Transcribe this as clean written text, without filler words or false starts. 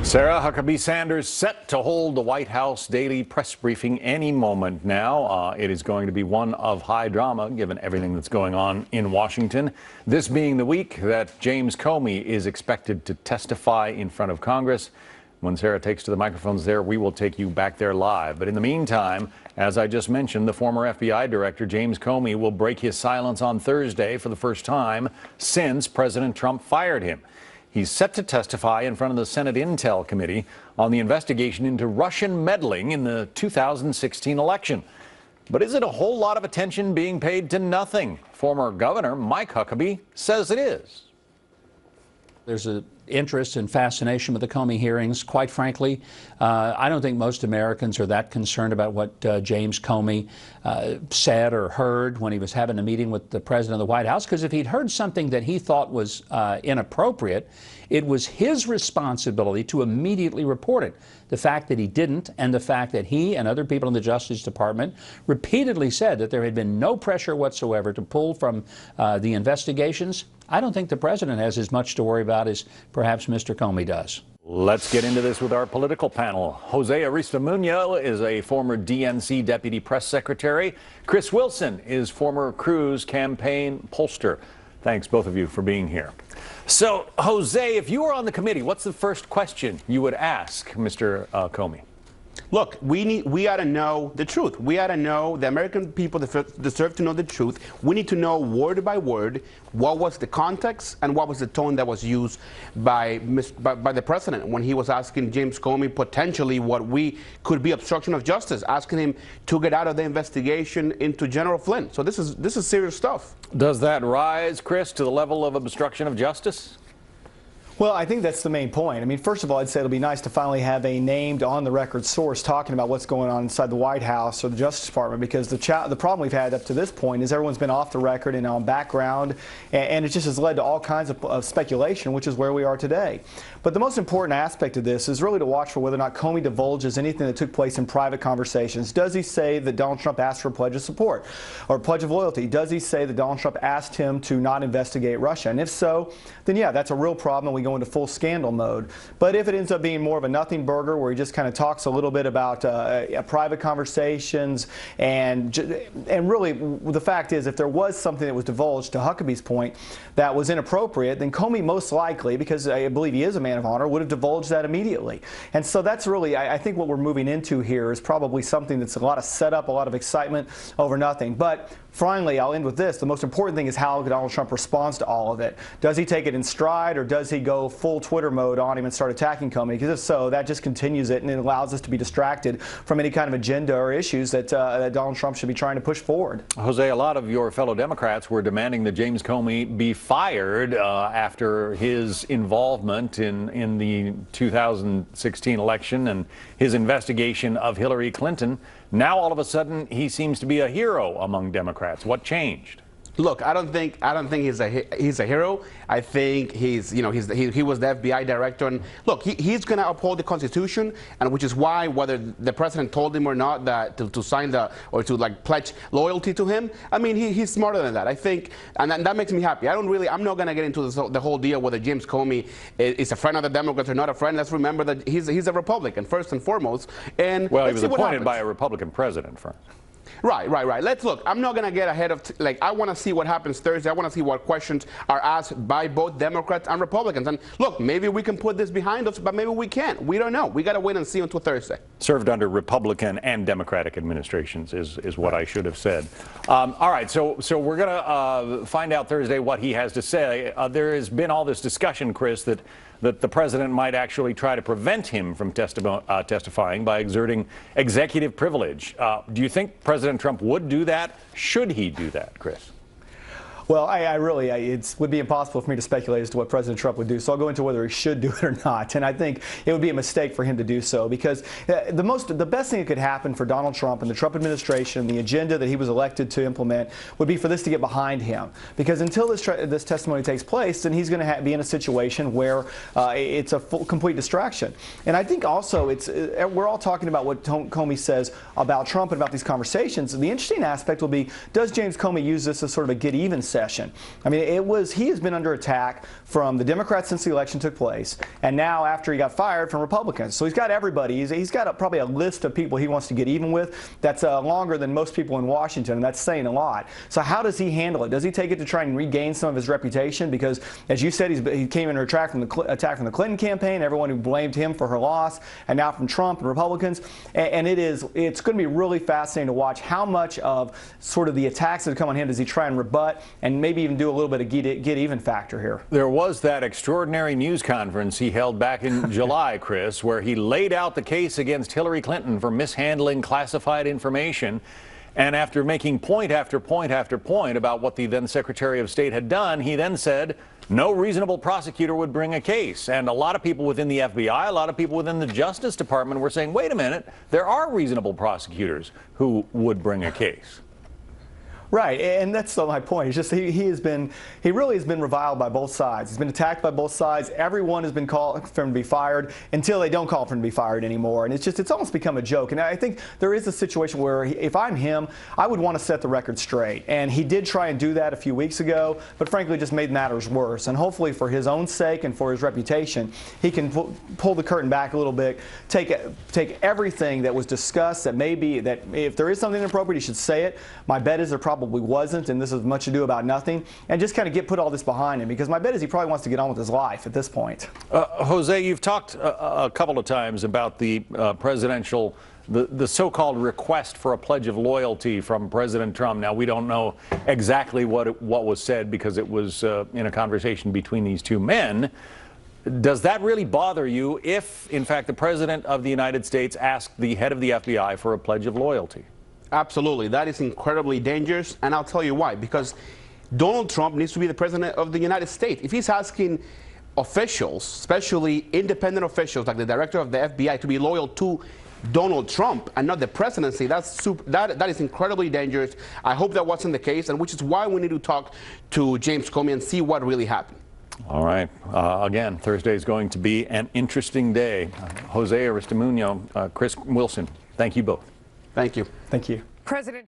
Sarah Huckabee Sanders set to hold the White House daily press briefing any moment now. It is going to be one of high drama, given everything that's going on in Washington. This being the week that James Comey is expected to testify in front of Congress. When Sarah takes to the microphones there, we will take you back there live. But in the meantime, as I just mentioned, the former FBI director, James Comey, will break his silence on Thursday for the first time since President Trump fired him. He's set to testify in front of the Senate Intel Committee on the investigation into Russian meddling in the 2016 election. But is it a whole lot of attention being paid to nothing? Former Governor Mike Huckabee says it is. There's an interest and fascination with the Comey hearings. Quite frankly, I don't think most Americans are that concerned about what James Comey said or heard when he was having a meeting with the president of the White House, because if he'd heard something that he thought was inappropriate, it was his responsibility to immediately report it. The fact that he didn't, and the fact that he and other people in the Justice Department repeatedly said that there had been no pressure whatsoever to pull from the investigations, I don't think the president has as much to worry about as perhaps Mr. Comey does. Let's get into this with our political panel. Jose Aristimuño is a former DNC deputy press secretary. Chris Wilson is former Cruz campaign pollster. Thanks, both of you, for being here. So, Jose, if you were on the committee, what's the first question you would ask Mr. Comey? Look, we ought to know the truth. We ought to know, the American people deserve to know the truth. We need to know word by word what was the context and what was the tone that was used by the president when he was asking James Comey potentially what we could be obstruction of justice, asking him to get out of the investigation into General Flynn. So this is serious stuff. Does that rise, Chris, to the level of obstruction of justice? Well, I think that's the main point. I mean, first of all, I'd say it'll be nice to finally have a named on-the-record source talking about what's going on inside the White House or the Justice Department, because the problem we've had up to this point is everyone's been off the record and on background, and it just has led to all kinds of speculation, which is where we are today. But the most important aspect of this is really to watch for whether or not Comey divulges anything that took place in private conversations. Does he say that Donald Trump asked for a pledge of support or a pledge of loyalty? Does he say that Donald Trump asked him to not investigate Russia? And if so, then yeah, that's a real problem, and we go into full scandal mode. But if it ends up being more of a nothing burger where he just kind of talks a little bit about private conversations, and really the fact is, if there was something that was divulged, to Huckabee's point, that was inappropriate, then Comey most likely, because I believe he is a man of honor, would have divulged that immediately. And so that's really, I think what we're moving into here is probably something that's a lot of setup, a lot of excitement over nothing. But finally, I'll end with this. The most important thing is how Donald Trump responds to all of it. Does he take it in stride, or does he go full Twitter mode on him and start attacking Comey? Because if so, that just continues it, and it allows us to be distracted from any kind of agenda or issues that Donald Trump should be trying to push forward. Jose, a lot of your fellow Democrats were demanding that James Comey be fired after his involvement in the 2016 election and his investigation of Hillary Clinton. Now, all of a sudden, he seems to be a hero among Democrats. What changed? Look, I don't think he's a hero. I think he was the FBI director, and look, he's going to uphold the Constitution, and which is why, whether the president told him or not that to sign or to pledge loyalty to him, I mean, he's smarter than that. I think, and that makes me happy. I'm not going to get into the whole deal whether James Comey is a friend of the Democrats or not a friend. Let's remember that he's a Republican first and foremost. And well, he was appointed by a Republican president, first. Right. Let's look. I'm not going to get ahead of, I want to see what happens Thursday. I want to see what questions are asked by both Democrats and Republicans. And look, maybe we can put this behind us, but maybe we can't. We don't know. We got to wait and see until Thursday. Served under Republican and Democratic administrations is what I should have said. All right. So we're going to find out Thursday what he has to say. There has been all this discussion, Chris, that the president might actually try to prevent him from testifying by exerting executive privilege. Do you think President Trump would do that? Should he do that, Chris? Well, it would be impossible for me to speculate as to what President Trump would do, so I'll go into whether he should do it or not. And I think it would be a mistake for him to do so, because the best thing that could happen for Donald Trump and the Trump administration, the agenda that he was elected to implement, would be for this to get behind him. Because until this testimony takes place, then he's going to be in a situation where it's a complete distraction. And I think also we're all talking about what Comey says about Trump and about these conversations. The interesting aspect will be, does James Comey use this as sort of a get-even session? session. I mean, he has been under attack from the Democrats since the election took place, and now after he got fired from Republicans. So he's got everybody. He's got probably a list of people he wants to get even with that's longer than most people in Washington, and that's saying a lot. So how does he handle it? Does he take it to try and regain some of his reputation? Because, as you said, he came under attack from the Clinton campaign, everyone who blamed him for her loss, and now from Trump and Republicans. And it's going to be really fascinating to watch how much of sort of the attacks that come on him does he try and rebut, and maybe even do a little bit of get even factor here. There was that extraordinary news conference he held back in July, Chris, where he laid out the case against Hillary Clinton for mishandling classified information. And after making point after point after point about what the then Secretary of State had done, he then said no reasonable prosecutor would bring a case. And a lot of people within the FBI, a lot of people within the Justice Department were saying, wait a minute, there are reasonable prosecutors who would bring a case. Right, and that's my point. It's just he really has been reviled by both sides. He's been attacked by both sides. Everyone has been calling for him to be fired until they don't call for him to be fired anymore. And it's almost become a joke. And I think there is a situation where if I'm him, I would want to set the record straight. And he did try and do that a few weeks ago, but frankly just made matters worse. And hopefully for his own sake and for his reputation, he can pull the curtain back a little bit, take everything that was discussed that if there is something inappropriate, he should say it. My bet is there probably wasn't, and this is much ado about nothing, and just kind of put all this behind him, because my bet is he probably wants to get on with his life at this point. Jose, you've talked a couple of times about the the so-called request for a pledge of loyalty from President Trump. Now, we don't know exactly what was said because it was in a conversation between these two men. Does that really bother you if, in fact, the President of the United States asked the head of the FBI for a pledge of loyalty? Absolutely. That is incredibly dangerous, and I'll tell you why. Because Donald Trump needs to be the President of the United States. If he's asking officials, especially independent officials like the director of the FBI, to be loyal to Donald Trump and not the presidency, that is incredibly dangerous. I hope that wasn't the case, and which is why we need to talk to James Comey and see what really happened. All right. Again, Thursday is going to be an interesting day. Jose Aristimuño, Chris Wilson, thank you both. Thank you. Thank you. President